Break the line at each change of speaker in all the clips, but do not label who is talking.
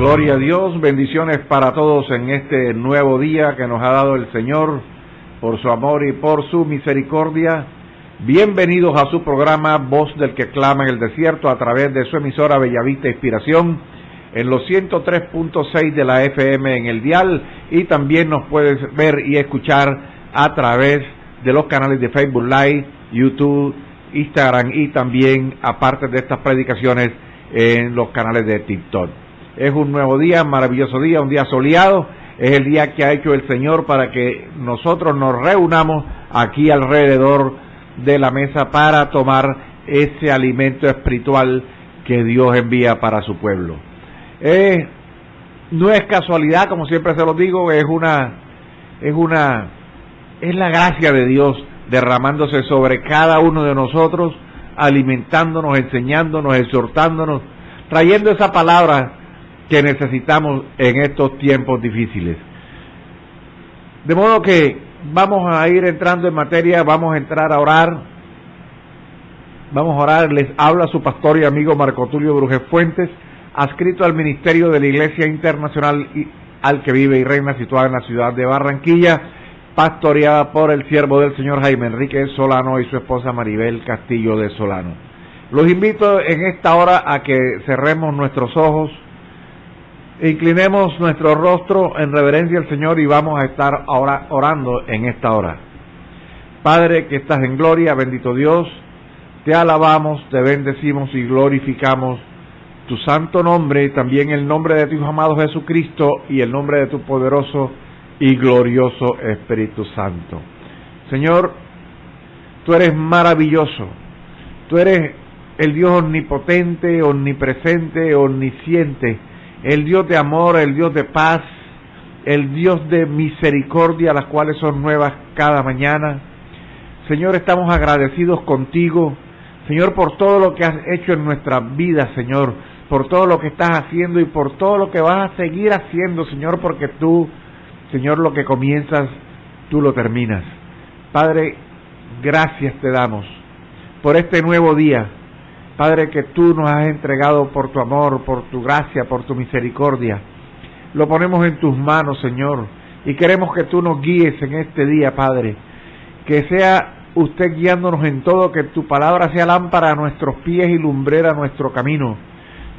Gloria a Dios, bendiciones para todos en este nuevo día que nos ha dado el Señor por su amor y por su misericordia. Bienvenidos a su programa Voz del que clama en el desierto a través de su emisora Bellavista Inspiración en los 103.6 de la FM en el dial, y también nos puedes ver y escuchar a través de los canales de Facebook Live, YouTube, Instagram y también, aparte de estas predicaciones, en los canales de TikTok. Es un nuevo día, maravilloso día, un día soleado. Es el día que ha hecho el Señor para que nosotros nos reunamos aquí alrededor de la mesa para tomar ese alimento espiritual que Dios envía para su pueblo. No es casualidad, como siempre se lo digo, es la gracia de Dios derramándose sobre cada uno de nosotros, alimentándonos, enseñándonos, exhortándonos, trayendo esa palabra que necesitamos en estos tiempos difíciles. De modo que vamos a ir entrando en materia, vamos a entrar a orar. Vamos a orar. Les habla su pastor y amigo Marco Tulio Brujes Fuentes, adscrito al ministerio de la Iglesia Internacional al que vive y reina, situada en la ciudad de Barranquilla, pastoreada por el siervo del Señor Jaime Enrique Solano y su esposa Maribel Castillo de Solano. Los invito en esta hora a que cerremos nuestros ojos, inclinemos nuestro rostro en reverencia al Señor y vamos a estar ahora orando en esta hora. Padre que estás en gloria, bendito Dios, te alabamos, te bendecimos y glorificamos tu santo nombre, también el nombre de tu Hijo amado Jesucristo y el nombre de tu poderoso y glorioso Espíritu Santo. Señor, tú eres maravilloso, tú eres el Dios omnipotente, omnipresente, omnisciente, el Dios de amor, el Dios de paz, el Dios de misericordia, las cuales son nuevas cada mañana. Señor, estamos agradecidos contigo, Señor, por todo lo que has hecho en nuestras vidas, Señor, por todo lo que estás haciendo y por todo lo que vas a seguir haciendo, Señor, porque tú, Señor, lo que comienzas, tú lo terminas. Padre, gracias te damos por este nuevo día, Padre, que tú nos has entregado por tu amor, por tu gracia, por tu misericordia. Lo ponemos en tus manos, Señor, y queremos que tú nos guíes en este día, Padre. Que sea usted guiándonos en todo, que tu palabra sea lámpara a nuestros pies y lumbrera a nuestro camino.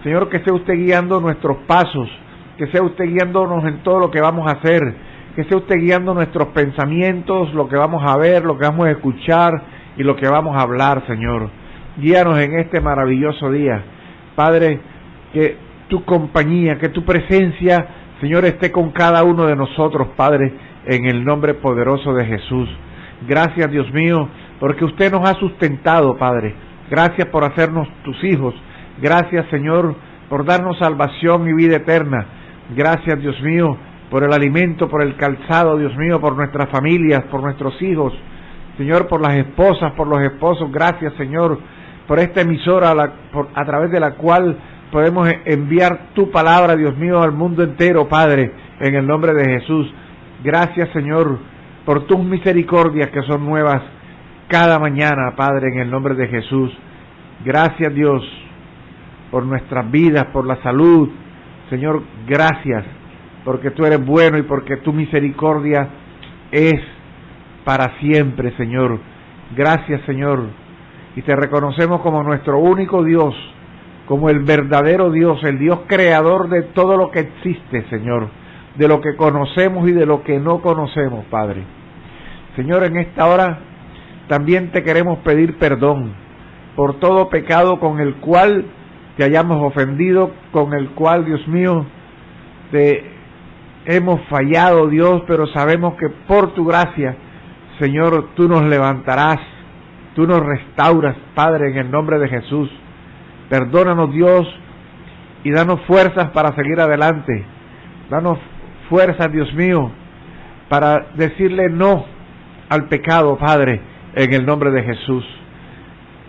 Señor, que sea usted guiando nuestros pasos, que sea usted guiándonos en todo lo que vamos a hacer, que sea usted guiando nuestros pensamientos, lo que vamos a ver, lo que vamos a escuchar y lo que vamos a hablar, Señor. Guíanos en este maravilloso día, Padre, que tu compañía, que tu presencia, Señor, esté con cada uno de nosotros, Padre, en el nombre poderoso de Jesús. Gracias, Dios mío, porque usted nos ha sustentado, Padre. Gracias por hacernos tus hijos. Gracias, Señor, por darnos salvación y vida eterna. Gracias, Dios mío, por el alimento, por el calzado, Dios mío, por nuestras familias, por nuestros hijos. Señor, por las esposas, por los esposos. Gracias, Señor, por esta emisora a través de la cual podemos enviar tu palabra, Dios mío, al mundo entero, Padre, en el nombre de Jesús. Gracias, Señor, por tus misericordias que son nuevas cada mañana, Padre, en el nombre de Jesús. Gracias, Dios, por nuestras vidas, por la salud. Señor, gracias, porque tú eres bueno y porque tu misericordia es para siempre, Señor. Gracias, Señor, y te reconocemos como nuestro único Dios, como el verdadero Dios, el Dios creador de todo lo que existe, Señor, de lo que conocemos y de lo que no conocemos, Padre. Señor, en esta hora también te queremos pedir perdón por todo pecado con el cual te hayamos ofendido, con el cual, Dios mío, te hemos fallado, Dios, pero sabemos que por tu gracia, Señor, tú nos levantarás, tú nos restauras, Padre, en el nombre de Jesús. Perdónanos, Dios, y danos fuerzas para seguir adelante. Danos fuerzas, Dios mío, para decirle no al pecado, Padre, en el nombre de Jesús.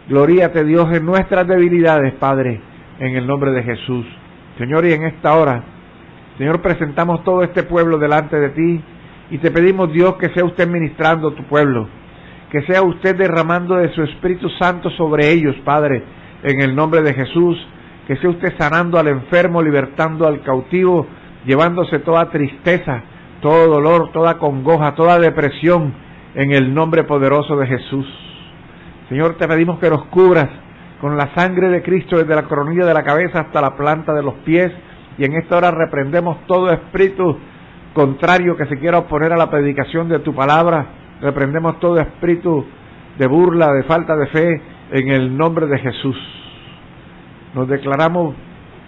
Gloríate, Dios, en nuestras debilidades, Padre, en el nombre de Jesús. Señor, y en esta hora, Señor, presentamos todo este pueblo delante de ti y te pedimos, Dios, que sea usted ministrando tu pueblo, que sea usted derramando de su Espíritu Santo sobre ellos, Padre, en el nombre de Jesús, que sea usted sanando al enfermo, libertando al cautivo, llevándose toda tristeza, todo dolor, toda congoja, toda depresión, en el nombre poderoso de Jesús. Señor, te pedimos que nos cubras con la sangre de Cristo desde la coronilla de la cabeza hasta la planta de los pies, y en esta hora reprendemos todo espíritu contrario que se quiera oponer a la predicación de tu palabra. Reprendemos todo espíritu de burla, de falta de fe, en el nombre de Jesús. Nos declaramos,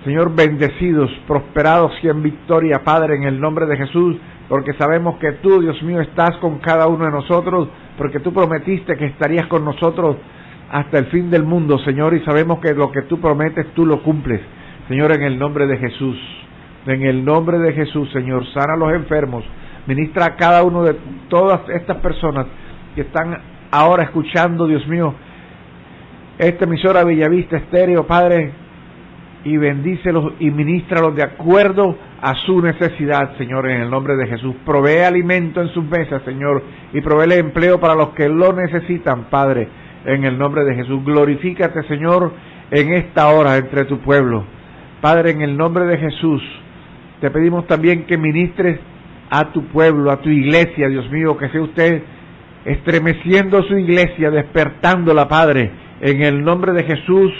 Señor, bendecidos, prosperados y en victoria, Padre, en el nombre de Jesús, porque sabemos que tú, Dios mío, estás con cada uno de nosotros, porque tú prometiste que estarías con nosotros hasta el fin del mundo, Señor, y sabemos que lo que tú prometes, tú lo cumples, Señor, en el nombre de Jesús. En el nombre de Jesús, Señor, sana a los enfermos, ministra a cada uno de todas estas personas que están ahora escuchando, Dios mío, esta emisora Bellavista Estéreo, Padre, y bendícelos y ministralos de acuerdo a su necesidad, Señor, en el nombre de Jesús. Provee alimento en sus mesas, Señor, y proveele empleo para los que lo necesitan, Padre, en el nombre de Jesús. Glorifícate, Señor, en esta hora entre tu pueblo. Padre, en el nombre de Jesús, te pedimos también que ministres a tu pueblo, a tu iglesia, Dios mío, que sea usted estremeciendo su iglesia, despertándola, Padre, en el nombre de Jesús,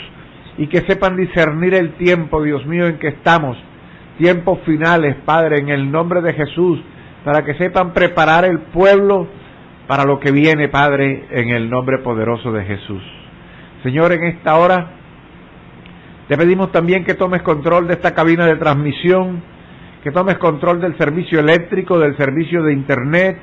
y que sepan discernir el tiempo, Dios mío, en que estamos, tiempos finales, Padre, en el nombre de Jesús, para que sepan preparar el pueblo para lo que viene, Padre, en el nombre poderoso de Jesús. Señor, en esta hora te pedimos también que tomes control de esta cabina de transmisión, que tomes control del servicio eléctrico, del servicio de internet,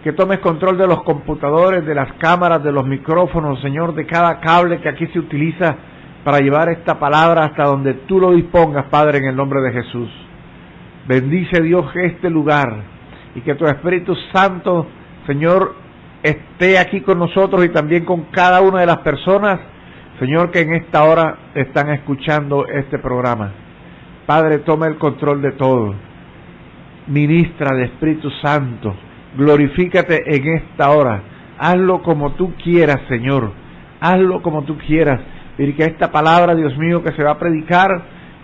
que tomes control de los computadores, de las cámaras, de los micrófonos, Señor, de cada cable que aquí se utiliza para llevar esta palabra hasta donde tú lo dispongas, Padre, en el nombre de Jesús. Bendice, Dios, este lugar, y que tu Espíritu Santo, Señor, esté aquí con nosotros y también con cada una de las personas, Señor, que en esta hora están escuchando este programa. Padre, toma el control de todo. Ministra de Espíritu Santo. Glorifícate en esta hora. Hazlo como tú quieras, Señor. Hazlo como tú quieras. Y que esta palabra, Dios mío, que se va a predicar,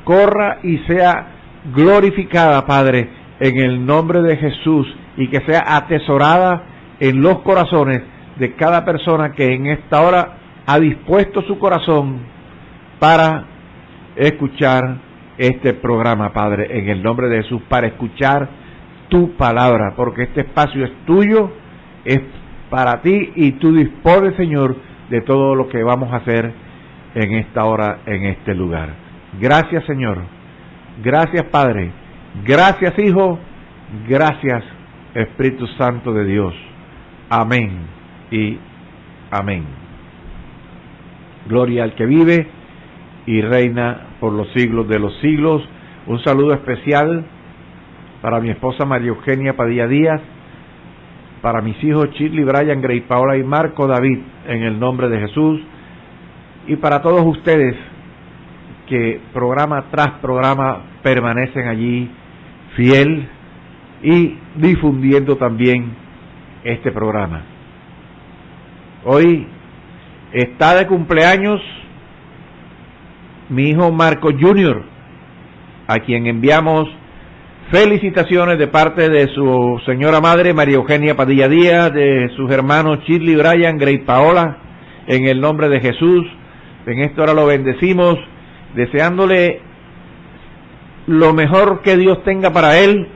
corra y sea glorificada, Padre, en el nombre de Jesús, y que sea atesorada en los corazones de cada persona que en esta hora ha dispuesto su corazón para escuchar este programa, Padre, en el nombre de Jesús, para escuchar tu palabra, porque este espacio es tuyo, es para ti, y tú dispones, Señor, de todo lo que vamos a hacer en esta hora, en este lugar. Gracias, Señor. Gracias, Padre. Gracias, Hijo. Gracias, Espíritu Santo de Dios. Amén y amén. Gloria al que vive y reina por los siglos de los siglos. Un saludo especial para mi esposa María Eugenia Padilla Díaz, para mis hijos Shirley, Brian, Grey Paola y Marco David, en el nombre de Jesús, y para todos ustedes que programa tras programa permanecen allí fiel y difundiendo también este programa. Hoy está de cumpleaños mi hijo Marco Jr., a quien enviamos felicitaciones de parte de su señora madre María Eugenia Padilla Díaz, de sus hermanos Shirley, Brian, Grey Paola, en el nombre de Jesús. En esta hora lo bendecimos, deseándole lo mejor que Dios tenga para él,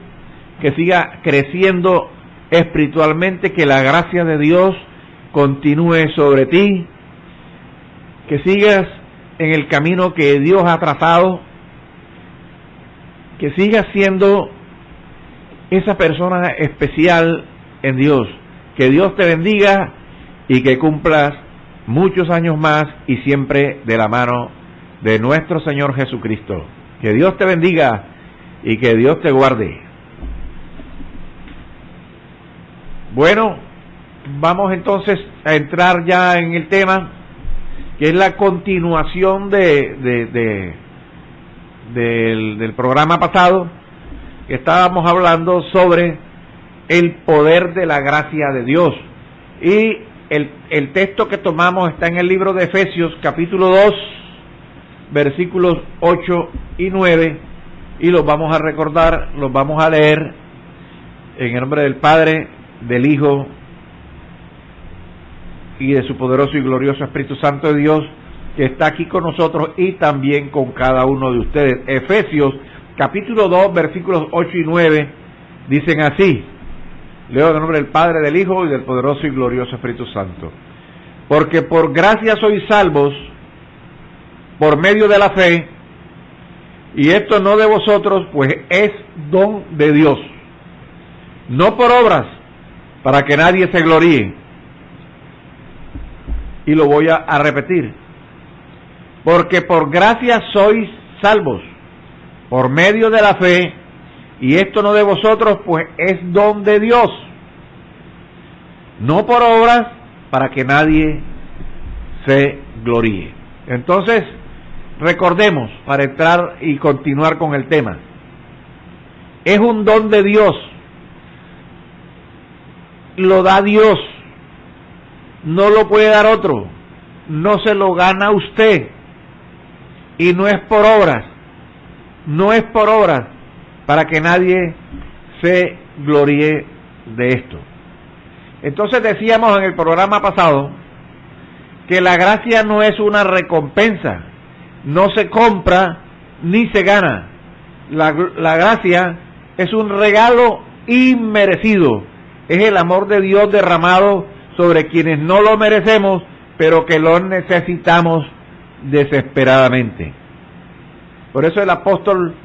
que siga creciendo espiritualmente, que la gracia de Dios continúe sobre ti, que sigas en el camino que Dios ha trazado, que sigas siendo esa persona especial en Dios. Que Dios te bendiga y que cumplas muchos años más y siempre de la mano de nuestro Señor Jesucristo. Que Dios te bendiga y que Dios te guarde. Bueno, vamos entonces a entrar ya en el tema, que es la continuación del programa pasado, que estábamos hablando sobre el poder de la gracia de Dios. Y el texto que tomamos está en el libro de Efesios, capítulo 2, versículos 8 y 9, y los vamos a recordar, los vamos a leer en el nombre del Padre, del Hijo y de su poderoso y glorioso Espíritu Santo de Dios, que está aquí con nosotros y también con cada uno de ustedes. Efesios capítulo 2, versículos 8 y 9, dicen así. Leo en el nombre del Padre, del Hijo y del poderoso y glorioso Espíritu Santo. Porque por gracia sois salvos por medio de la fe, y esto no de vosotros, pues es don de Dios, no por obras, para que nadie se gloríe. Y lo voy a repetir. Porque por gracia sois salvos por medio de la fe, y esto no de vosotros, pues es don de Dios, no por obras, para que nadie se gloríe. Entonces, recordemos, para entrar y continuar con el tema, es un don de Dios, lo da Dios, no lo puede dar otro, no se lo gana usted, y no es por obras, no es por obras, para que nadie se gloríe de esto. Entonces decíamos en el programa pasado que la gracia no es una recompensa, no se compra ni se gana. La gracia es un regalo inmerecido, es el amor de Dios derramado sobre quienes no lo merecemos, pero que lo necesitamos desesperadamente. Por eso el apóstol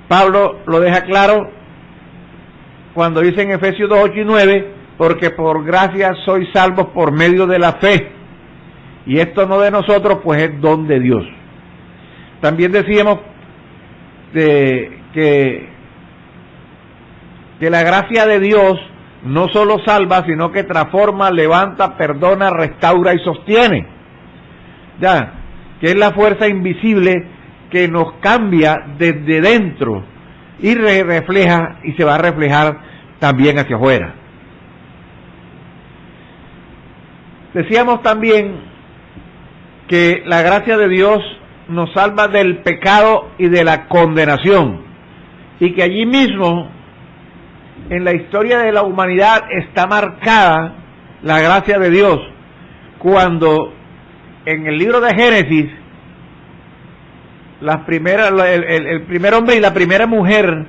Pablo lo deja claro cuando dice en Efesios 2, 8 y 9, porque por gracia sois salvos por medio de la fe, y esto no de nosotros, pues es don de Dios. También decíamos que la gracia de Dios no solo salva, sino que transforma, levanta, perdona, restaura y sostiene. Ya, que es la fuerza invisible que nos cambia desde dentro y refleja y se va a reflejar también hacia afuera. Decíamos también que la gracia de Dios nos salva del pecado y de la condenación, y que allí mismo en la historia de la humanidad está marcada la gracia de Dios, cuando en el libro de Génesis el primer hombre y la primera mujer,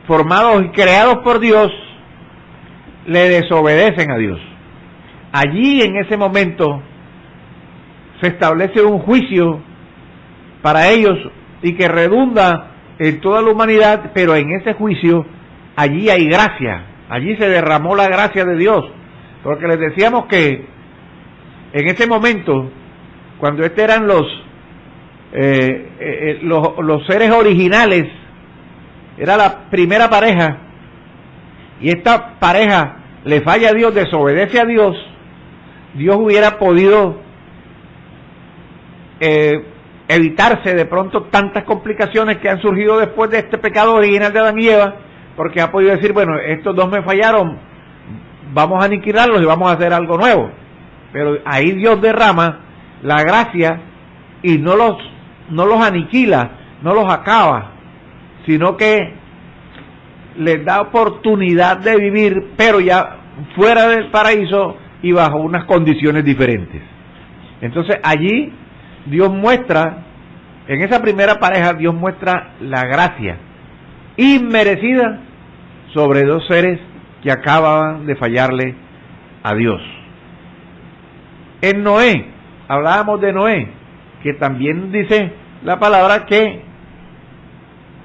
formados y creados por Dios, le desobedecen a Dios. Allí en ese momento se establece un juicio para ellos y que redunda en toda la humanidad, pero en ese juicio allí hay gracia, allí se derramó la gracia de Dios, porque les decíamos que en ese momento, cuando eran los seres originales, era la primera pareja, y esta pareja le falla a Dios, desobedece a Dios, Dios hubiera podido evitarse de pronto tantas complicaciones que han surgido después de este pecado original de Adán y Eva, porque ha podido decir, bueno, estos dos me fallaron, vamos a aniquilarlos y vamos a hacer algo nuevo. Pero ahí Dios derrama la gracia y no los aniquila, no los acaba, sino que les da oportunidad de vivir, pero ya fuera del paraíso y bajo unas condiciones diferentes. Entonces allí Dios muestra, en esa primera pareja, Dios muestra la gracia inmerecida sobre dos seres que acababan de fallarle a Dios. En Noé, hablábamos de Noé, que también dice la palabra que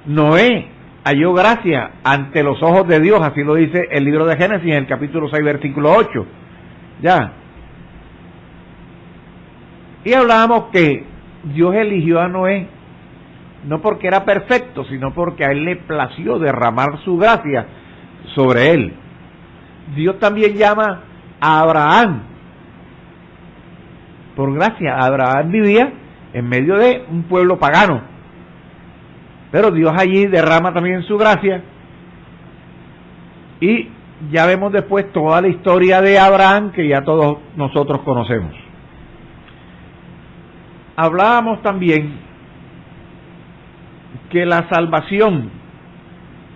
Noé halló gracia ante los ojos de Dios, así lo dice el libro de Génesis en el capítulo 6, versículo 8. Ya. Y hablábamos que Dios eligió a Noé no porque era perfecto, sino porque a él le plació derramar su gracia sobre él. Dios también llama a Abraham por gracia. Abraham vivía en medio de un pueblo pagano, pero Dios allí derrama también su gracia, y ya vemos después toda la historia de Abraham que ya todos nosotros conocemos. Hablábamos también que la salvación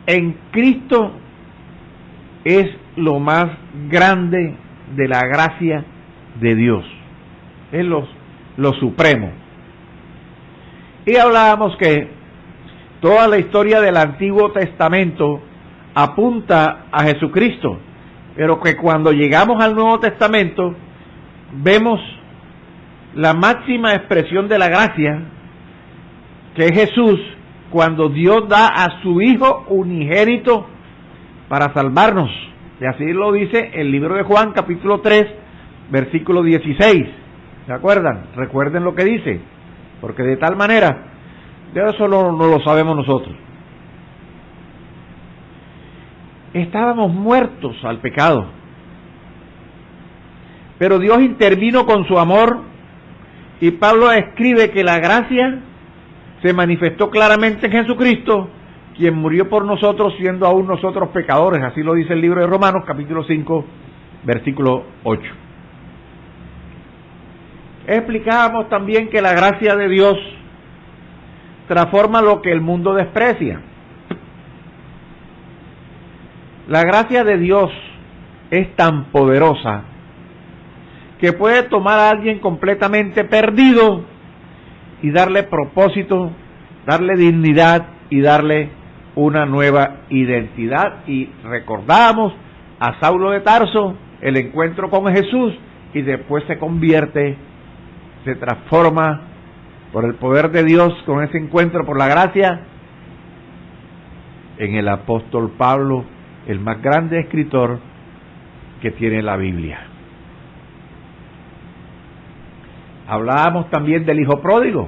en Cristo es lo más grande de la gracia de Dios, es lo supremo. Y hablábamos que toda la historia del Antiguo Testamento apunta a Jesucristo, pero que cuando llegamos al Nuevo Testamento vemos la máxima expresión de la gracia, que es Jesús, cuando Dios da a su Hijo unigénito para salvarnos. Y así lo dice el libro de Juan, capítulo 3, versículo 16. ¿Se acuerdan? Recuerden lo que dice, porque de tal manera, de eso no lo sabemos nosotros. Estábamos muertos al pecado, pero Dios intervino con su amor, y Pablo escribe que la gracia se manifestó claramente en Jesucristo, quien murió por nosotros siendo aún nosotros pecadores. Así lo dice el libro de Romanos, capítulo 5, versículo 8. Explicábamos también que la gracia de Dios transforma lo que el mundo desprecia. La gracia de Dios es tan poderosa que puede tomar a alguien completamente perdido y darle propósito, darle dignidad y darle una nueva identidad. Y recordamos a Saulo de Tarso, el encuentro con Jesús, y después se convierte, se transforma por el poder de Dios con ese encuentro, por la gracia, en el apóstol Pablo, el más grande escritor que tiene la Biblia. Hablábamos también del hijo pródigo,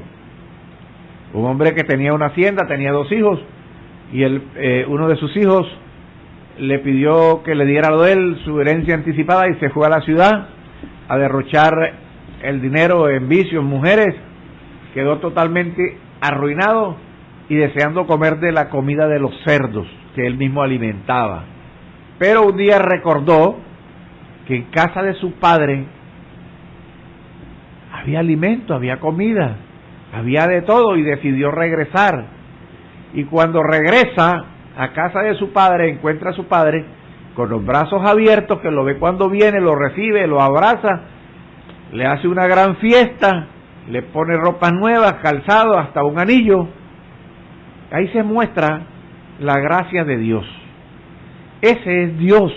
un hombre que tenía una hacienda, tenía 2 hijos, y uno de sus hijos le pidió que le diera a él su herencia anticipada, y se fue a la ciudad a derrochar el dinero en vicios, mujeres. Quedó totalmente arruinado y deseando comer de la comida de los cerdos que él mismo alimentaba. Pero un día recordó que en casa de su padre había alimento, había comida, había de todo, y decidió regresar. Y cuando regresa a casa de su padre, encuentra a su padre con los brazos abiertos, que lo ve cuando viene, lo recibe, lo abraza, le hace una gran fiesta, le pone ropas nuevas, calzado, hasta un anillo. Ahí se muestra la gracia de Dios. Ese es Dios,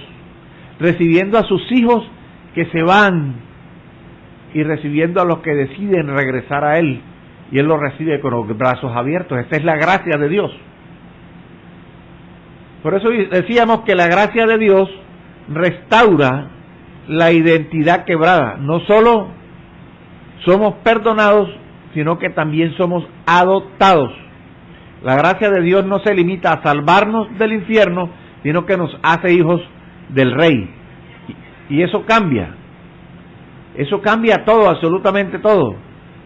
recibiendo a sus hijos que se van y recibiendo a los que deciden regresar a Él, y Él los recibe con los brazos abiertos. Esa es la gracia de Dios. Por eso decíamos que la gracia de Dios restaura la identidad quebrada. No solo somos perdonados, sino que también somos adoptados. La gracia de Dios no se limita a salvarnos del infierno, sino que nos hace hijos del Rey. Y eso cambia. Eso cambia todo, absolutamente todo.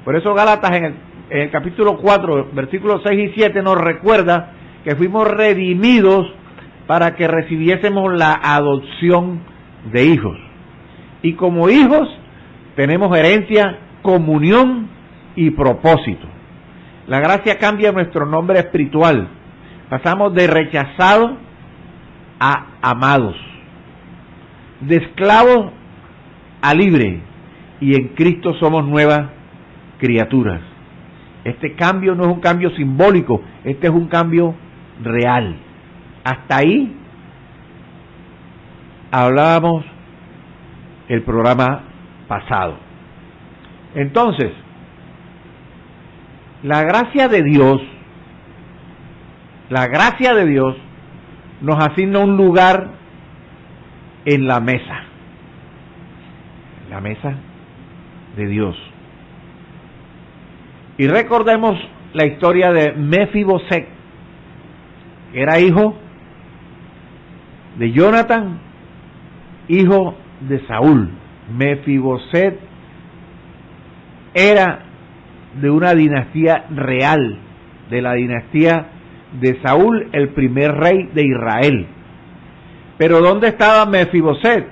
Por eso Gálatas en el capítulo 4, versículos 6 y 7 nos recuerda que fuimos redimidos para que recibiésemos la adopción de hijos. Y como hijos tenemos herencia, comunión y propósito. La gracia cambia nuestro nombre espiritual. Pasamos de rechazados a amados, de esclavos a libre, y en Cristo somos nuevas criaturas. Este cambio no es un cambio simbólico, este es un cambio real. Hasta ahí hablábamos el programa pasado. Entonces, la gracia de Dios nos asigna un lugar en la mesa de Dios. Y recordemos la historia de Mefiboset, que era hijo de Jonathan, hijo de Saúl. Mefiboset era de una dinastía real, de la dinastía de Saúl, el primer rey de Israel. Pero ¿dónde estaba Mefiboset?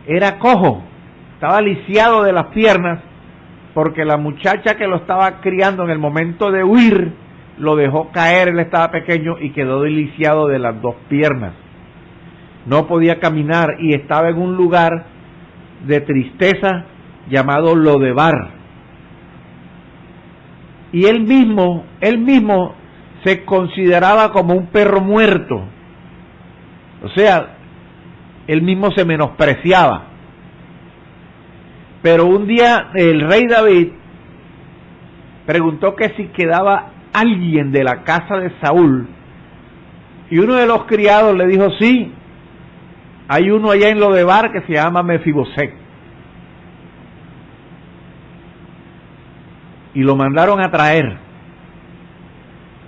Era cojo, estaba lisiado de las piernas, porque la muchacha que lo estaba criando en el momento de huir, lo dejó caer, él estaba pequeño y quedó deliciado de las dos piernas. No podía caminar y estaba en un lugar de tristeza llamado Lodebar. Y él mismo se consideraba como un perro muerto. O sea, él mismo se menospreciaba. Pero un día el rey David preguntó que si quedaba alguien de la casa de Saúl, y uno de los criados le dijo: sí, hay uno allá en Lodebar que se llama Mefiboset. Y lo mandaron a traer.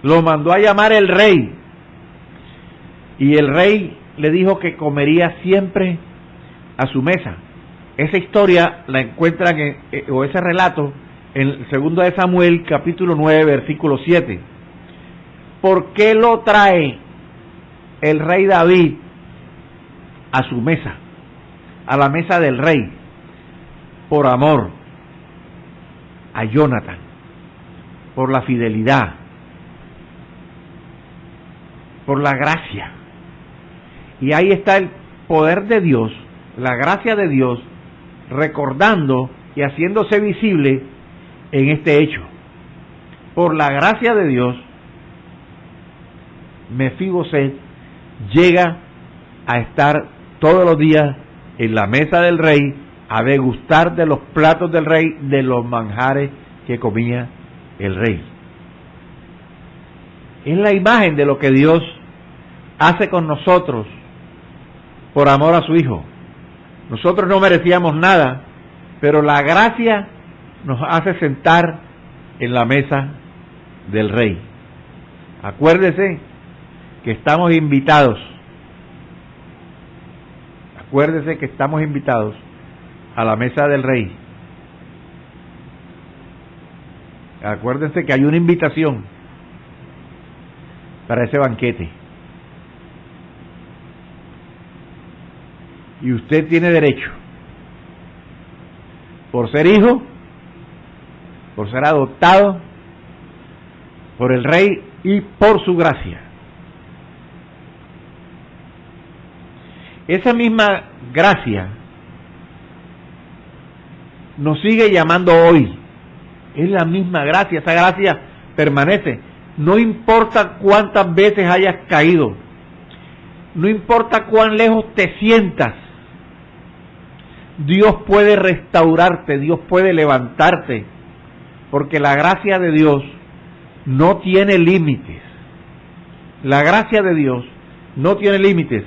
Lo mandó a llamar el rey. Y el rey le dijo que comería siempre a su mesa. Esa historia la encuentran, o ese relato, en el 2 de Samuel, capítulo 9, versículo 7. ¿Por qué lo trae el rey David a su mesa, a la mesa del rey? Por amor a Jonathan, por la fidelidad, por la gracia. Y ahí está el poder de Dios, la gracia de Dios, recordando y haciéndose visible en este hecho. Por la gracia de Dios, Mefiboset llega a estar todos los días en la mesa del rey, a degustar de los platos del rey, de los manjares que comía el rey. Es la imagen de lo que Dios hace con nosotros por amor a su Hijo. Nosotros no merecíamos nada, pero la gracia nos hace sentar en la mesa del rey. Acuérdese que estamos invitados. Acuérdese que estamos invitados a la mesa del rey. Acuérdense que hay una invitación para ese banquete. Y usted tiene derecho, por ser hijo, por ser adoptado por el rey y por su gracia. Esa misma gracia nos sigue llamando hoy. Es la misma gracia, esa gracia permanece. No importa cuántas veces hayas caído, no importa cuán lejos te sientas, Dios puede restaurarte, Dios puede levantarte, porque la gracia de Dios no tiene límites. La gracia de Dios no tiene límites.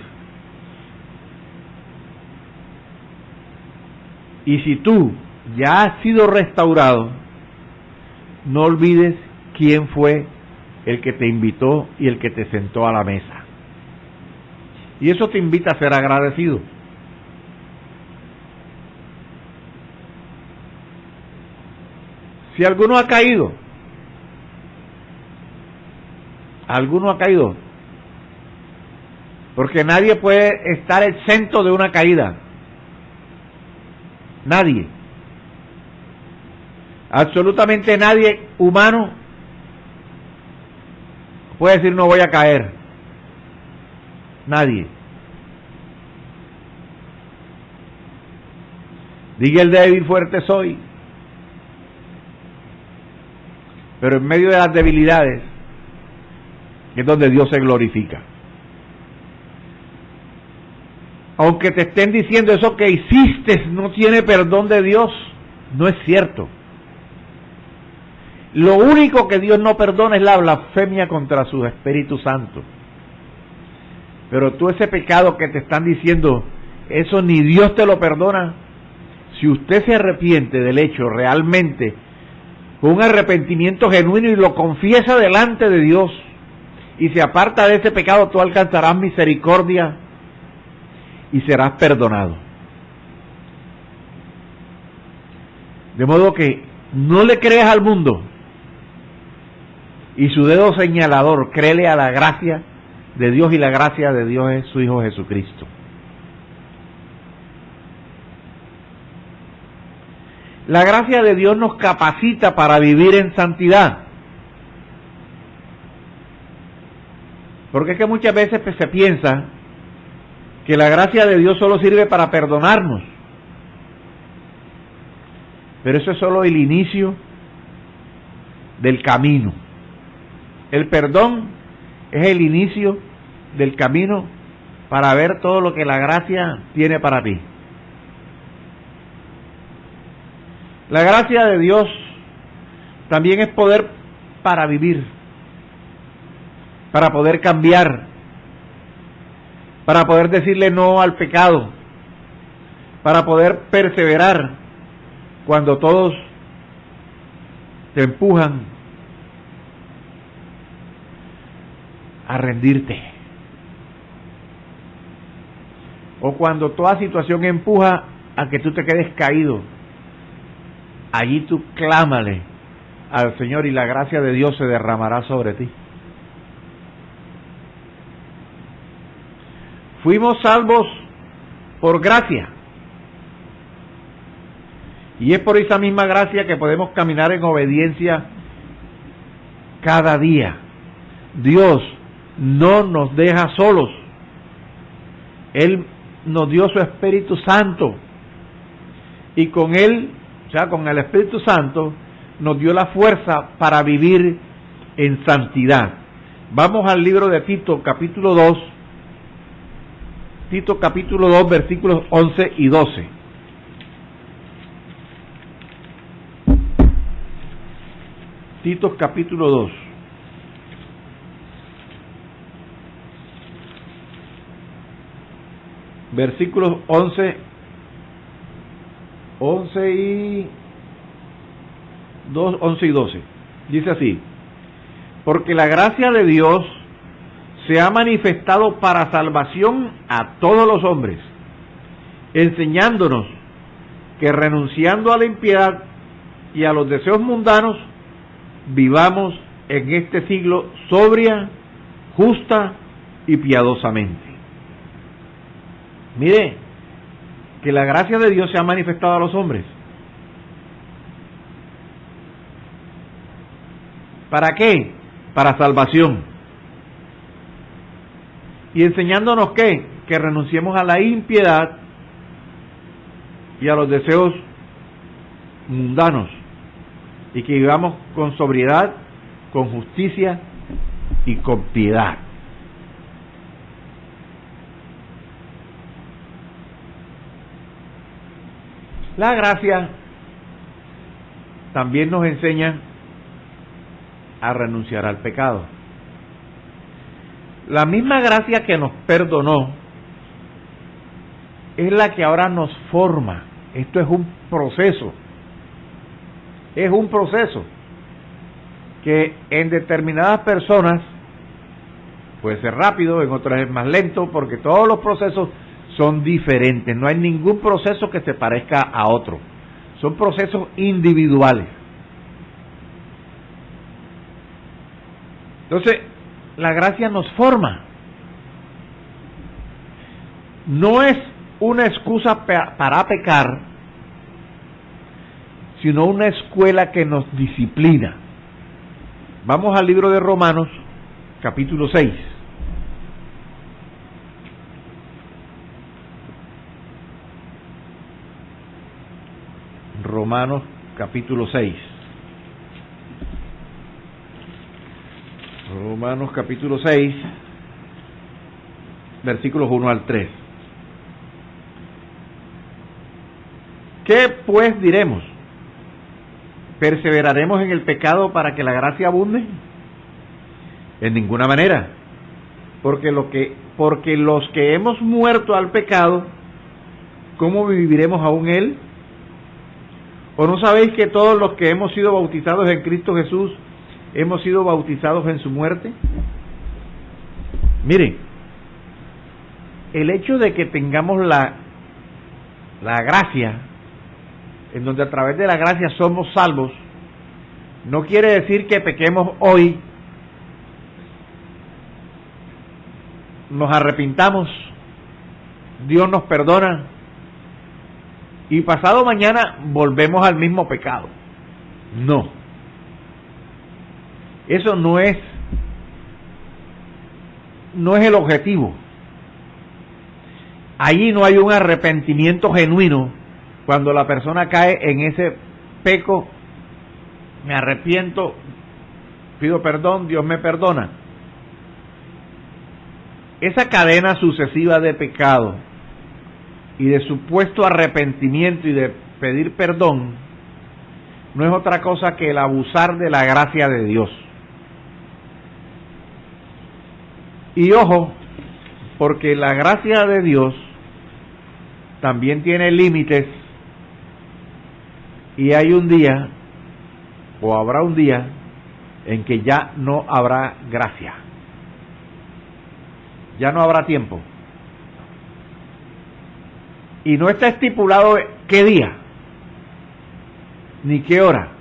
Y si tú ya has sido restaurado, no olvides quién fue el que te invitó y el que te sentó a la mesa. Y eso te invita a ser agradecido. Si alguno ha caído, porque nadie puede estar exento de una caída. Nadie. Absolutamente nadie humano puede decir no voy a caer. Nadie. Diga el débil, fuerte soy. Pero en medio de las debilidades es donde Dios se glorifica. Aunque te estén diciendo eso que hiciste no tiene perdón de Dios, no es cierto. Lo único que Dios no perdona es la blasfemia contra su Espíritu Santo. Pero tú ese pecado que te están diciendo, eso ni Dios te lo perdona. Si usted se arrepiente del hecho realmente, con un arrepentimiento genuino y lo confiesa delante de Dios, y se aparta de ese pecado, tú alcanzarás misericordia y serás perdonado. De modo que no le creas al mundo, y su dedo señalador, créele a la gracia de Dios, y la gracia de Dios es su Hijo Jesucristo. La gracia de Dios nos capacita para vivir en santidad. Porque es que muchas veces se piensa que la gracia de Dios solo sirve para perdonarnos. Pero eso es solo el inicio del camino. El perdón es el inicio del camino para ver todo lo que la gracia tiene para ti. La gracia de Dios también es poder para vivir, para poder cambiar, para poder decirle no al pecado, para poder perseverar cuando todos te empujan a rendirte, o cuando toda situación empuja a que tú te quedes caído. Allí tú clámale al Señor y la gracia de Dios se derramará sobre ti. Fuimos salvos por gracia. Y es por esa misma gracia que podemos caminar en obediencia cada día. Dios no nos deja solos. Él nos dio su Espíritu Santo. Y con Él, o sea, con el Espíritu Santo, nos dio la fuerza para vivir en santidad. Vamos al libro de Tito, capítulo 2. Tito, capítulo 2, versículos 11 y 12. Tito, capítulo 2. Versículos 11 y 12. Dice así: porque la gracia de Dios se ha manifestado para salvación a todos los hombres, enseñándonos que renunciando a la impiedad y a los deseos mundanos, vivamos en este siglo sobria, justa y piadosamente. Mire, que la gracia de Dios se ha manifestado a los hombres. ¿Para qué? Para salvación. Y enseñándonos ¿qué? Que renunciemos a la impiedad y a los deseos mundanos, y que vivamos con sobriedad, con justicia y con piedad. La gracia también nos enseña a renunciar al pecado. La misma gracia que nos perdonó es la que ahora nos forma. Esto es un proceso. Es un proceso que en determinadas personas puede ser rápido, en otras es más lento, porque todos los procesos son diferentes. No hay ningún proceso que se parezca a otro. Son procesos individuales. Entonces, la gracia nos forma. No es una excusa para pecar, sino una escuela que nos disciplina. Vamos al libro de Romanos, capítulo 6. Romanos, capítulo 6. Romanos, capítulo 6, versículos 1 al 3. ¿Qué pues diremos? ¿Perseveraremos en el pecado para que la gracia abunde? En ninguna manera. Porque los que hemos muerto al pecado, ¿cómo viviremos aún él? ¿O no sabéis que todos los que hemos sido bautizados en Cristo Jesús hemos sido bautizados en su muerte? Miren, el hecho de que tengamos la gracia, en donde a través de la gracia somos salvos, no quiere decir que pequemos hoy, nos arrepintamos, Dios nos perdona y pasado mañana volvemos al mismo pecado. No. Eso no es el objetivo. Allí no hay un arrepentimiento genuino cuando la persona cae en ese peco. Me arrepiento, pido perdón, Dios me perdona. Esa cadena sucesiva de pecado y de supuesto arrepentimiento y de pedir perdón no es otra cosa que el abusar de la gracia de Dios. Y ojo, porque la gracia de Dios también tiene límites y hay un día, o habrá un día, en que ya no habrá gracia. Ya no habrá tiempo. Y no está estipulado qué día, ni qué hora.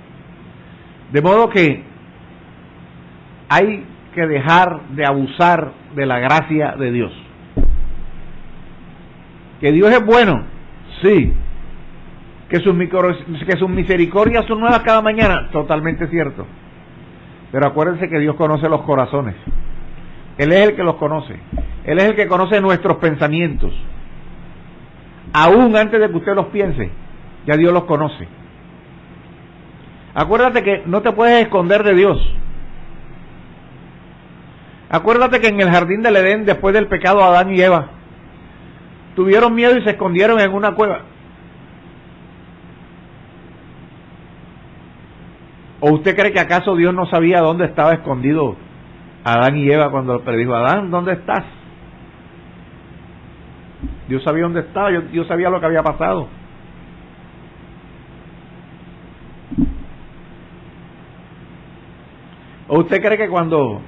De modo que hay que dejar de abusar de la gracia de Dios. Que Dios es bueno, sí. Que sus misericordias son nuevas cada mañana, totalmente cierto. Pero acuérdense que Dios conoce los corazones. Él es el que los conoce. Él es el que conoce nuestros pensamientos. Aún antes de que usted los piense, ya Dios los conoce. Acuérdate que no te puedes esconder de Dios. Acuérdate que en el jardín del Edén, después del pecado, Adán y Eva tuvieron miedo y se escondieron en una cueva. ¿O usted cree que acaso Dios no sabía dónde estaba escondido Adán y Eva cuando le dijo, Adán, ¿dónde estás? Dios sabía dónde estaba, Dios sabía lo que había pasado. ¿O usted cree que cuando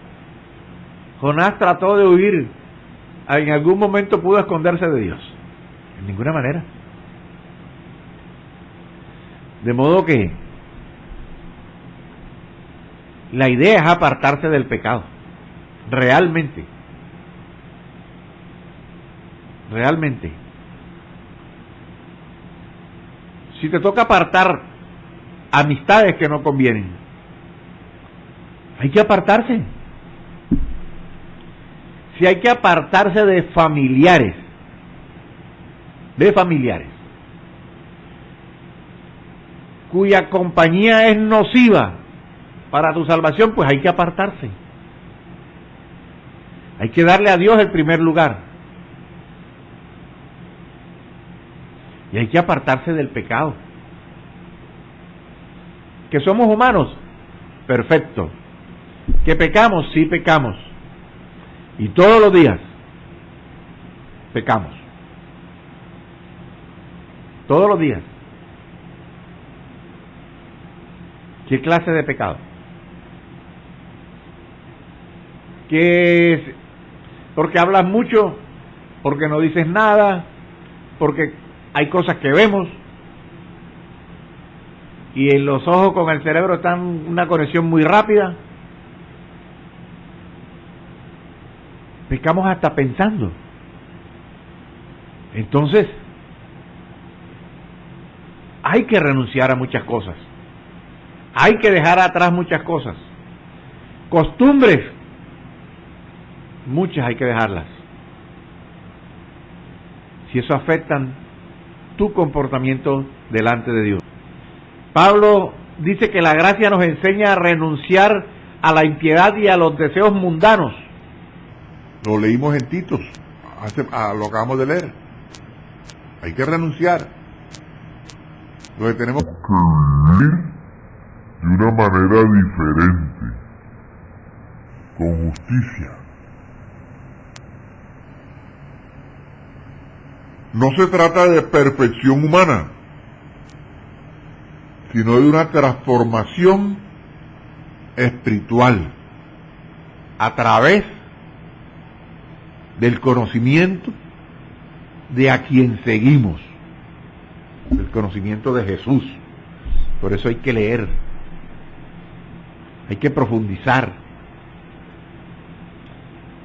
Jonás trató de huir, en algún momento pudo esconderse de Dios? En ninguna manera. De modo que la idea es apartarse del pecado. Realmente. Realmente. Si te toca apartar amistades que no convienen, hay que apartarse. Si hay que apartarse de familiares, cuya compañía es nociva para tu salvación, pues hay que apartarse. Hay que darle a Dios el primer lugar. Y hay que apartarse del pecado. ¿Que somos humanos? Perfecto. ¿Que pecamos? Sí pecamos. Y todos los días pecamos. Todos los días. ¿Qué clase de pecado? ¿Qué es? Porque hablas mucho, porque no dices nada, porque hay cosas que vemos y en los ojos con el cerebro están una conexión muy rápida. Pecamos hasta pensando. Entonces, hay que renunciar a muchas cosas. Hay que dejar atrás muchas cosas. Costumbres, muchas hay que dejarlas. Si eso afectan tu comportamiento delante de Dios. Pablo dice que la gracia nos enseña a renunciar a la impiedad y a los deseos mundanos.
Lo leímos en Tito, lo acabamos de leer. Hay que renunciar. Lo que tenemos que vivir de una manera diferente, con justicia. No se trata de perfección humana, sino de una transformación espiritual a través del conocimiento de a quien seguimos, del conocimiento de Jesús. Por eso hay que leer, hay que profundizar,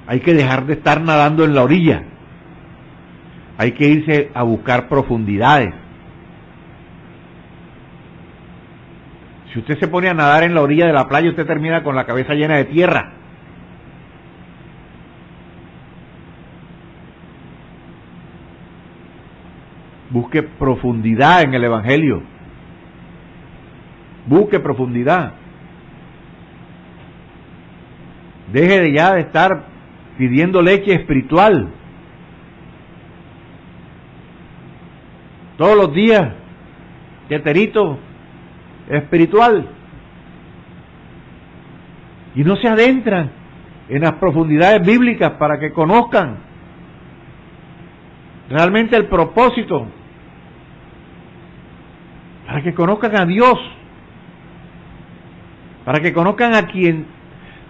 hay que dejar de estar nadando en la orilla, hay que irse a buscar profundidades.
Si usted se pone a nadar en la orilla de la playa, usted termina con la cabeza llena de tierra. Busque profundidad en el Evangelio. Busque profundidad. Deje de ya de estar pidiendo leche espiritual. Todos los días, teterito espiritual. Y no se adentran en las profundidades bíblicas para que conozcan realmente el propósito, para que conozcan a Dios, para que conozcan a quien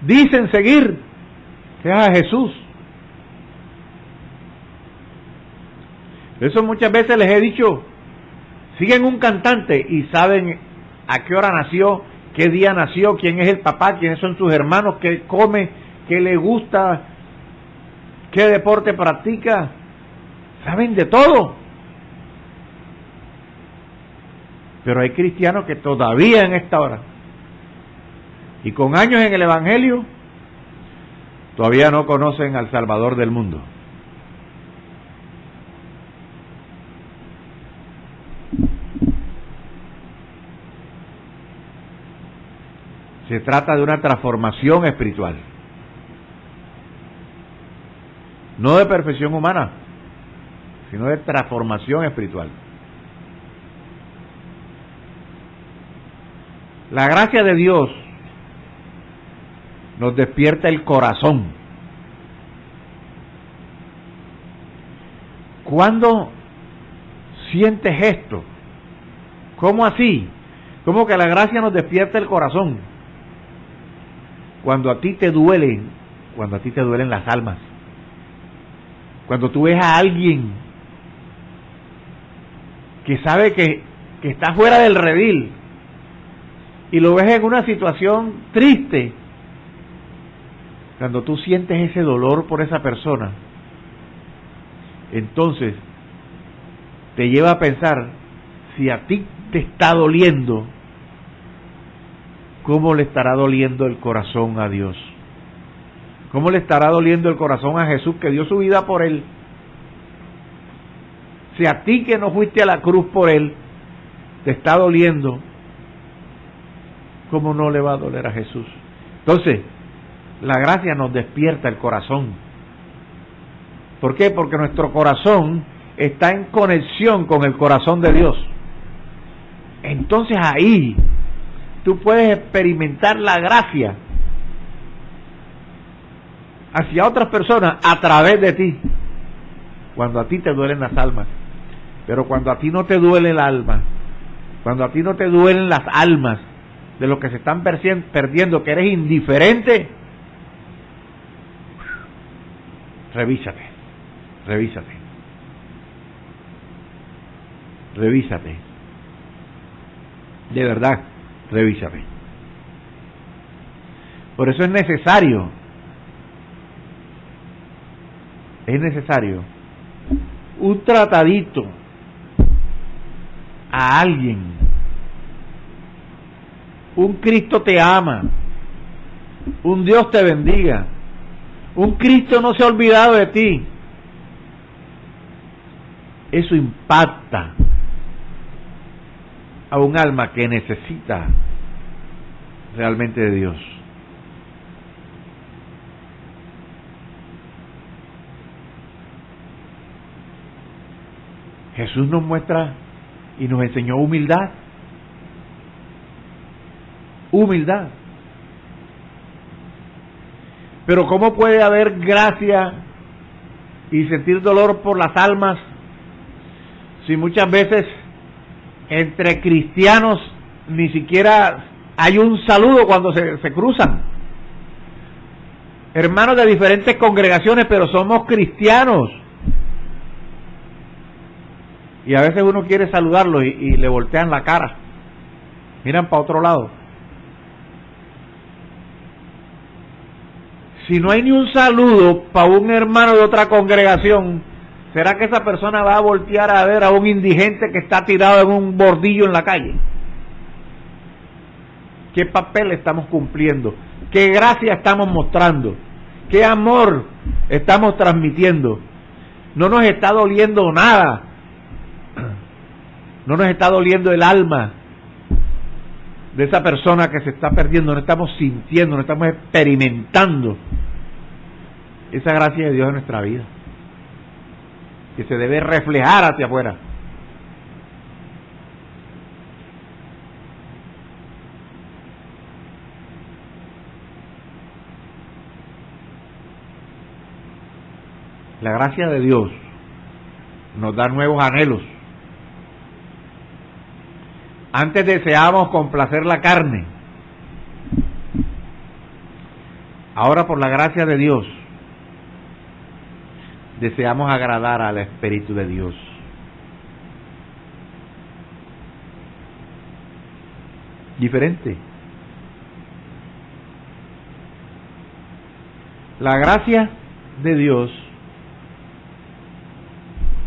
dicen seguir, que es a Jesús. Eso muchas veces les he dicho, siguen un cantante y saben a qué hora nació, qué día nació, quién es el papá, quiénes son sus hermanos, qué come, qué le gusta, qué deporte practica, saben de todo. Pero hay cristianos que todavía en esta hora, y con años en el Evangelio, todavía no conocen al Salvador del mundo. Se trata de una transformación espiritual, no de perfección humana, sino de transformación espiritual. La gracia de Dios nos despierta el corazón. ¿Cuándo sientes esto? ¿Cómo así? ¿Cómo que la gracia nos despierta el corazón? Cuando a ti te duelen las almas. Cuando tú ves a alguien que sabe que está fuera del redil y lo ves en una situación triste, cuando tú sientes ese dolor por esa persona, entonces te lleva a pensar, si a ti te está doliendo, ¿cómo le estará doliendo el corazón a Dios? ¿Cómo le estará doliendo el corazón a Jesús, que dio su vida por él? Si a ti, que no fuiste a la cruz por él, te está doliendo, ¿cómo no le va a doler a Jesús? Entonces, la gracia nos despierta el corazón. ¿Por qué? Porque nuestro corazón está en conexión con el corazón de Dios. Entonces ahí tú puedes experimentar la gracia hacia otras personas a través de ti, cuando a ti te duelen las almas. Pero cuando a ti no te duele el alma, cuando a ti no te duelen las almas de los que se están perdiendo, que eres indiferente, revísate. De verdad, revísate. Por eso es necesario un tratadito a alguien. Un Cristo te ama, un Dios te bendiga, un Cristo no se ha olvidado de ti. Eso impacta a un alma que necesita realmente de Dios. Jesús nos muestra y nos enseñó humildad. Humildad. Pero ¿cómo puede haber gracia y sentir dolor por las almas si muchas veces entre cristianos ni siquiera hay un saludo cuando se cruzan? Hermanos de diferentes congregaciones, pero somos cristianos. Y a veces uno quiere saludarlos y le voltean la cara, miran para otro lado. Si no hay ni un saludo para un hermano de otra congregación, ¿será que esa persona va a voltear a ver a un indigente que está tirado en un bordillo en la calle? qué papel estamos cumpliendo, qué gracia estamos mostrando, qué amor estamos transmitiendo. No nos está doliendo nada, no nos está doliendo el alma de esa persona que se está perdiendo, no estamos sintiendo, no estamos experimentando esa gracia de Dios en nuestra vida, que se debe reflejar hacia afuera. La gracia de Dios nos da nuevos anhelos. Antes deseábamos complacer la carne. Ahora, por la gracia de Dios, deseamos agradar al Espíritu de Dios. Diferente. La gracia de Dios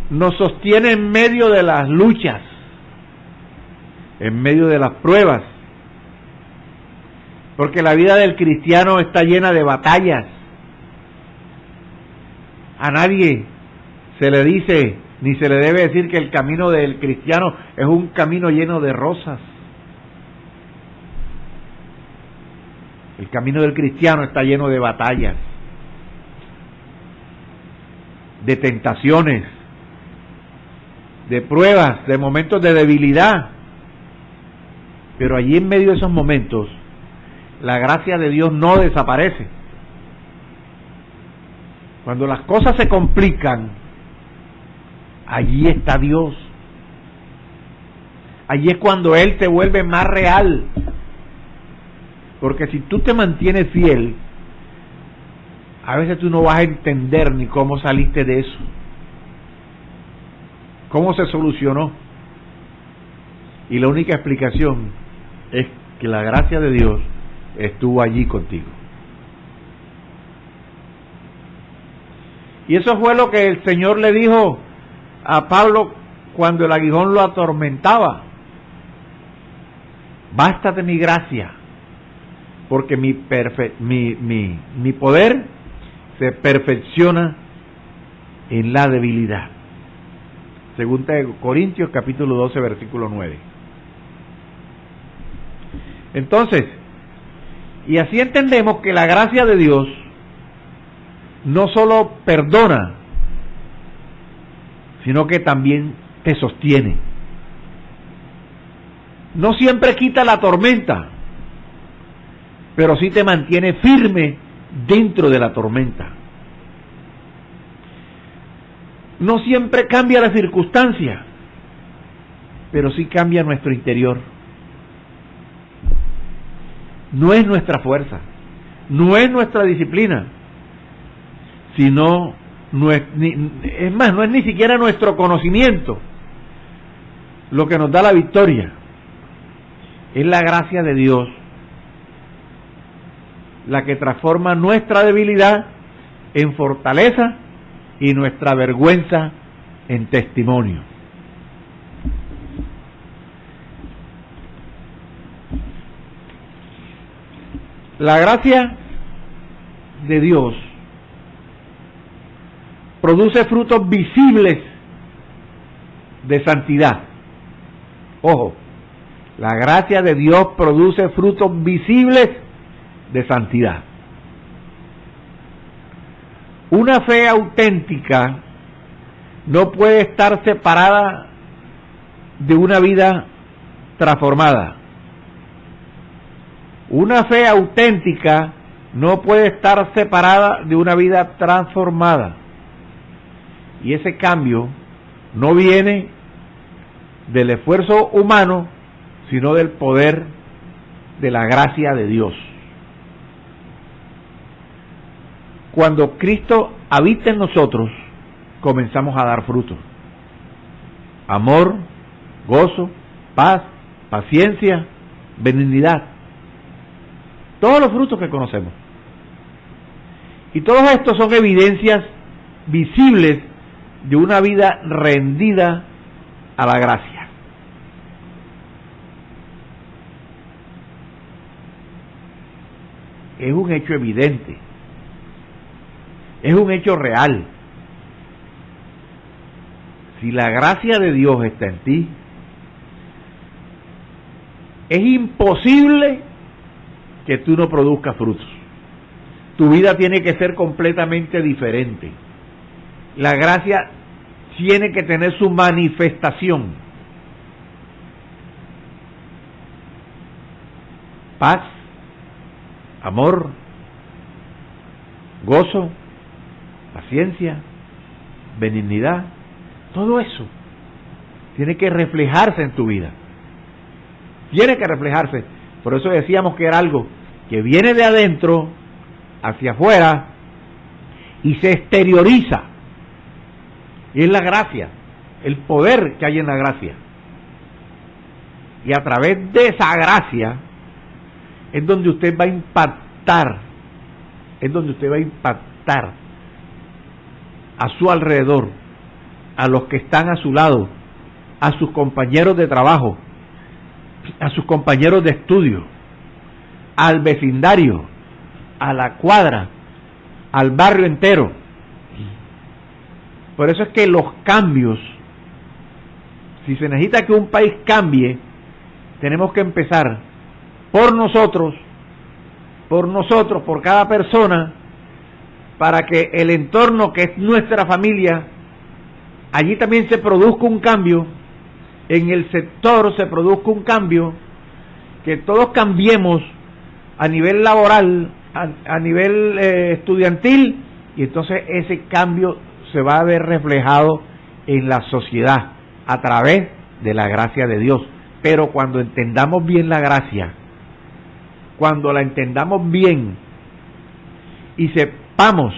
nos sostiene en medio de las luchas, en medio de las pruebas, porque la vida del cristiano está llena de batallas. A nadie se le dice, ni se le debe decir que el camino del cristiano es un camino lleno de rosas. El camino del cristiano está lleno de batallas, de tentaciones, de pruebas, de momentos de debilidad. Pero allí en medio de esos momentos, la gracia de Dios no desaparece. Cuando las cosas se complican, allí está Dios. Allí es cuando Él te vuelve más real. Porque si tú te mantienes fiel, a veces tú no vas a entender ni cómo saliste de eso, cómo se solucionó. Y la única explicación es que la gracia de Dios estuvo allí contigo. Y eso fue lo que el Señor le dijo a Pablo cuando el aguijón lo atormentaba. Bástate mi gracia, porque mi poder se perfecciona en la debilidad. Segunda de Corintios capítulo 12 versículo 9. Entonces, y así entendemos que la gracia de Dios no solo perdona, sino que también te sostiene. No siempre quita la tormenta, pero sí te mantiene firme dentro de la tormenta. No siempre cambia la circunstancia, pero sí cambia nuestro interior. No es nuestra fuerza, no es nuestra disciplina, sino, es más, no es ni siquiera nuestro conocimiento lo que nos da la victoria. Es la gracia de Dios la que transforma nuestra debilidad en fortaleza y nuestra vergüenza en testimonio. La gracia de Dios produce frutos visibles de santidad. Ojo, la gracia de Dios produce frutos visibles de santidad. Una fe auténtica no puede estar separada de una vida transformada. Una fe auténtica no puede estar separada de una vida transformada. Y ese cambio no viene del esfuerzo humano, sino del poder de la gracia de Dios. Cuando Cristo habita en nosotros, comenzamos a dar frutos. Amor, gozo, paz, paciencia, benignidad. Todos los frutos que conocemos. Y todos estos son evidencias visibles de una vida rendida a la gracia. es un hecho evidente, es un hecho real. Si la gracia de Dios está en ti, es imposible que tú no produzcas frutos. Tu vida tiene que ser completamente diferente. La gracia tiene que tener su manifestación. Paz, amor, gozo, paciencia, benignidad, todo eso tiene que reflejarse en tu vida. Tiene que reflejarse. Por eso decíamos que era algo que viene de adentro hacia afuera y se exterioriza. Y es la gracia, el poder que hay en la gracia. Y a través de esa gracia es donde usted va a impactar, a su alrededor, a los que están a su lado, a sus compañeros de trabajo, a sus compañeros de estudio, al vecindario, a la cuadra, al barrio entero. Por eso es que los cambios, si se necesita que un país cambie, tenemos que empezar por nosotros, por cada persona, para que el entorno que es nuestra familia, allí también se produzca un cambio, en el sector se produzca un cambio, que todos cambiemos a nivel laboral, a nivel estudiantil, y entonces ese cambio se va a ver reflejado en la sociedad a través de la gracia de Dios. Pero cuando entendamos bien la gracia, cuando la entendamos bien y sepamos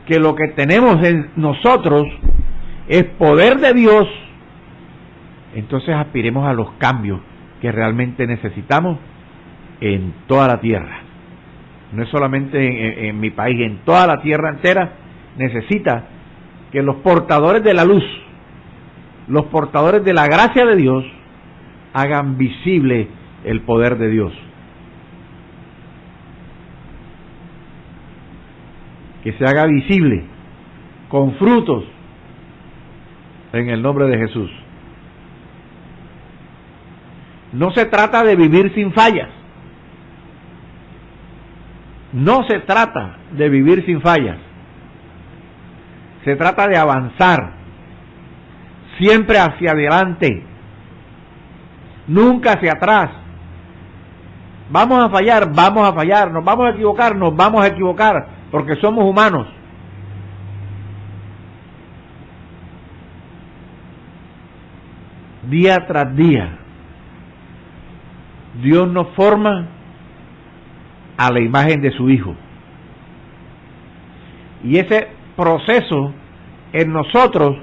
que lo que tenemos en nosotros es poder de Dios, entonces aspiremos a los cambios que realmente necesitamos en toda la tierra. No es solamente en mi país, en toda la tierra entera necesita que los portadores de la luz, los portadores de la gracia de Dios, hagan visible el poder de Dios. Que se haga visible con frutos en el nombre de Jesús. No se trata de vivir sin fallas. No se trata de vivir sin fallas. Se trata de avanzar siempre hacia adelante, nunca hacia atrás. Vamos a fallar, nos vamos a equivocar, porque somos humanos. Día tras día, Dios nos forma a la imagen de su Hijo. Y ese proceso en nosotros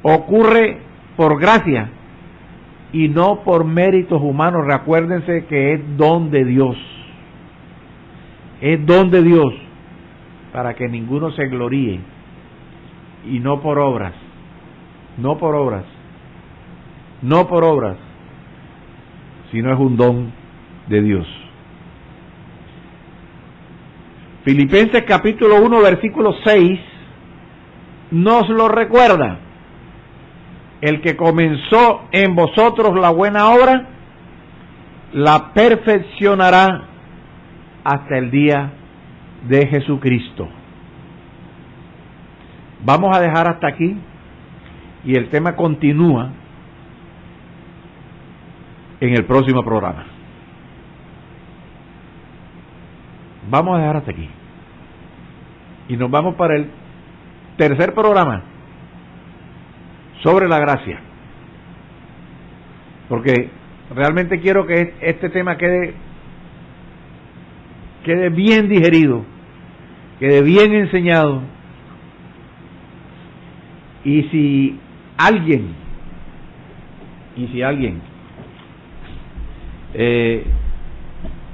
ocurre por gracia y no por méritos humanos. Recuérdense que es don de Dios. Es don de Dios para que ninguno se gloríe, y no por obras, sino es un don de Dios. Filipenses capítulo 1 versículo 6 nos lo recuerda. El que comenzó en vosotros la buena obra, la perfeccionará hasta el día de Jesucristo. Vamos a dejar hasta aquí y el tema continúa en el próximo programa. Vamos a dejar hasta aquí y nos vamos para el tercer programa sobre la gracia, porque realmente quiero que este tema quede bien digerido, quede bien enseñado. Y si alguien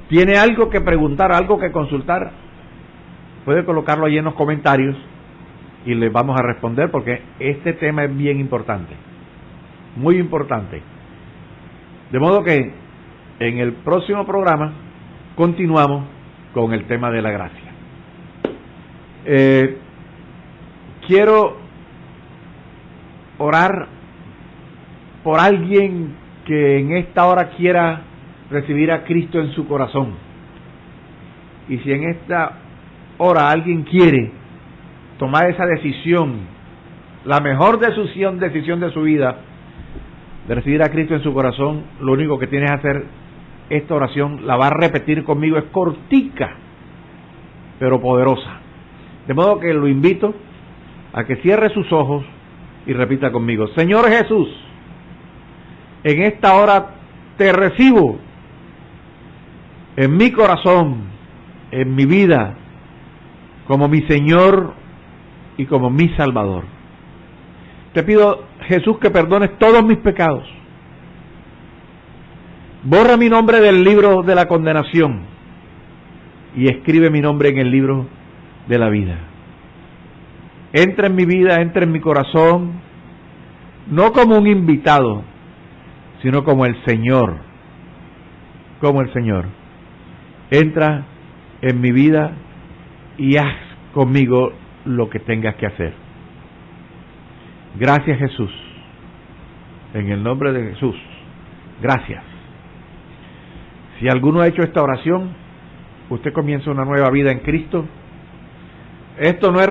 tiene algo que preguntar, algo que consultar, puede colocarlo allí en los comentarios y les vamos a responder, porque este tema es bien importante, muy importante. De modo que en el próximo programa continuamos con el tema de la gracia. Quiero orar por alguien que en esta hora quiera recibir a Cristo en su corazón. Y si en esta hora alguien quiere tomar esa decisión, la mejor decisión de su vida, de recibir a Cristo en su corazón, lo único que tienes que hacer, esta oración la va a repetir conmigo, es cortica, pero poderosa. De modo que lo invito a que cierre sus ojos y repita conmigo: Señor Jesús, en esta hora te recibo en mi corazón, en mi vida, como mi Señor y como mi Salvador. Te pido, Jesús, que perdones todos mis pecados. Borra mi nombre del libro de la condenación y escribe mi nombre en el libro de la vida. Entra en mi vida, entra en mi corazón, no como un invitado, sino como el Señor. Como el Señor. Entra en mi vida y haz conmigo lo que tengas que hacer. Gracias, Jesús. En el nombre de Jesús. Gracias. Si alguno ha hecho esta oración, usted comienza una nueva vida en Cristo. Esto no es